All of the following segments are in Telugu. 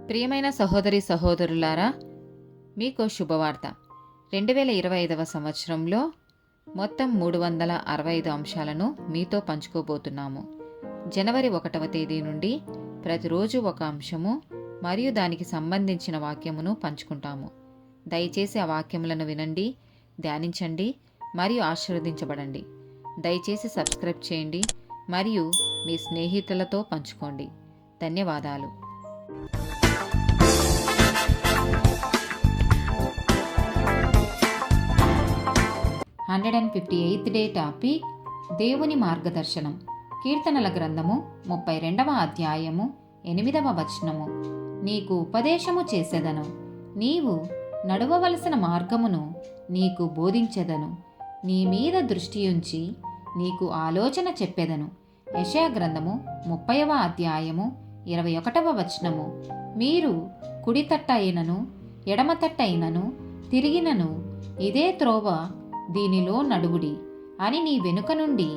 ప్రియమైన సహోదరి సహోదరులారా, మీకు శుభవార్త. 2025 సంవత్సరంలో మొత్తం 365 అంశాలను మీతో పంచుకోబోతున్నాము. జనవరి 1వ తేదీ నుండి ప్రతిరోజు ఒక అంశము మరియు దానికి సంబంధించిన వాక్యమును పంచుకుంటాము. దయచేసి ఆ వాక్యములను వినండి, ధ్యానించండి మరియు ఆశీర్వదించబడండి. దయచేసి సబ్స్క్రైబ్ చేయండి మరియు మీ స్నేహితులతో పంచుకోండి. ధన్యవాదాలు. 158th డే టాపిక్ దేవుని మార్గదర్శనం. కీర్తనల గ్రంథము 32వ అధ్యాయము 8వ వచనము. నీకు ఉపదేశము చేసెదను, నీవు నడవవలసిన మార్గమును నీకు బోధించెదను, నీ మీద దృష్టియుంచి నీకు ఆలోచన చెప్పెదను. యెషయా గ్రంథము 30వ అధ్యాయము 21వ వచనము. మీరు కుడి తట్ట అయినను ఎడమ తట్ట అయినను తిరిగినను ఇదే త్రోవ, దీనిలో నడువుడి అని నీ వెనుక నుండి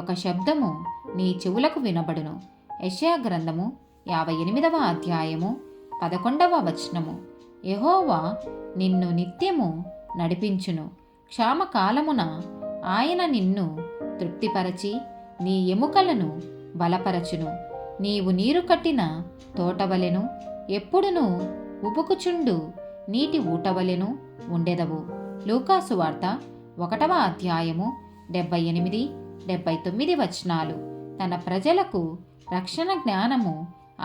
ఒక శబ్దము నీ చెవులకు వినబడును. యెషయా గ్రంథము 58వ అధ్యాయము 11వ వచనము. యెహోవా నిన్ను నిత్యము నడిపించును, క్షామకాలమున ఆయన నిన్ను తృప్తిపరచి నీ ఎముకలను బలపరచును. నీవు నీరు కట్టిన తోటవలెను, ఎప్పుడునూ ఉబుకుచుండు నీటి ఊటవలెను ఉండెదవు. లూకాసు వార్త 1వ అధ్యాయము 78, 79 వచనాలు. తన ప్రజలకు రక్షణ జ్ఞానము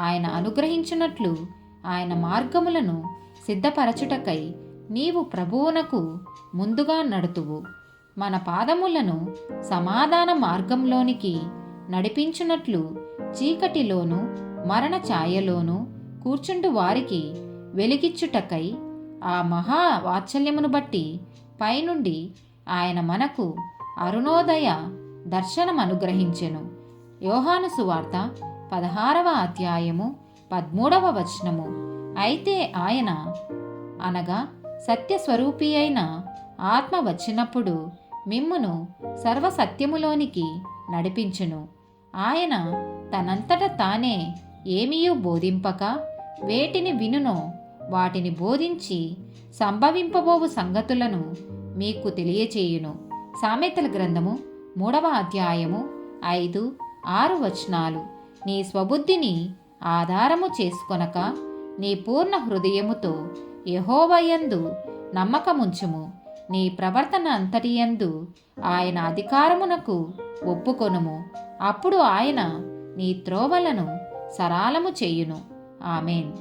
ఆయన అనుగ్రహించున్నట్లు ఆయన మార్గములను సిద్ధపరచుటకై నీవు ప్రభువునకు ముందుగా నడుతువు. మన పాదములను సమాధాన మార్గంలోనికి నడిపించున్నట్లు చీకటిలోను మరణ ఛాయలోను కూర్చుండు వారికి వెలిగిచ్చుటకై ఆ మహా వాత్సల్యమును బట్టి పైనుండి ఆయన మనకు అరుణోదయ దర్శనం అనుగ్రహించెను. యోహాను సువార్త 16వ అధ్యాయము 13వ వచనము. అయితే ఆయన అనగా సత్యస్వరూపి అయిన ఆత్మ వచ్చినప్పుడు మిమ్మును సర్వసత్యములోనికి నడిపించును. ఆయన తనంతట తానే ఏమీయూ బోధింపక వేటిని వినునో వాటిని బోధించి సంభవింపబోవు సంగతులను మీకు తెలియచేయును. సామెతల గ్రంథము 3వ అధ్యాయము 5, 6 వచనాలు. నీ స్వబుద్ధిని ఆధారము చేసుకొనక నీ పూర్ణ హృదయముతో యెహోవాయందు నమ్మకముంచుము. నీ ప్రవర్తన అంతటియందు ఆయన అధికారమునకు ఒప్పుకొనుము. అప్పుడు ఆయన నీ త్రోవలను సరాలము చేయును. ఆమేన్.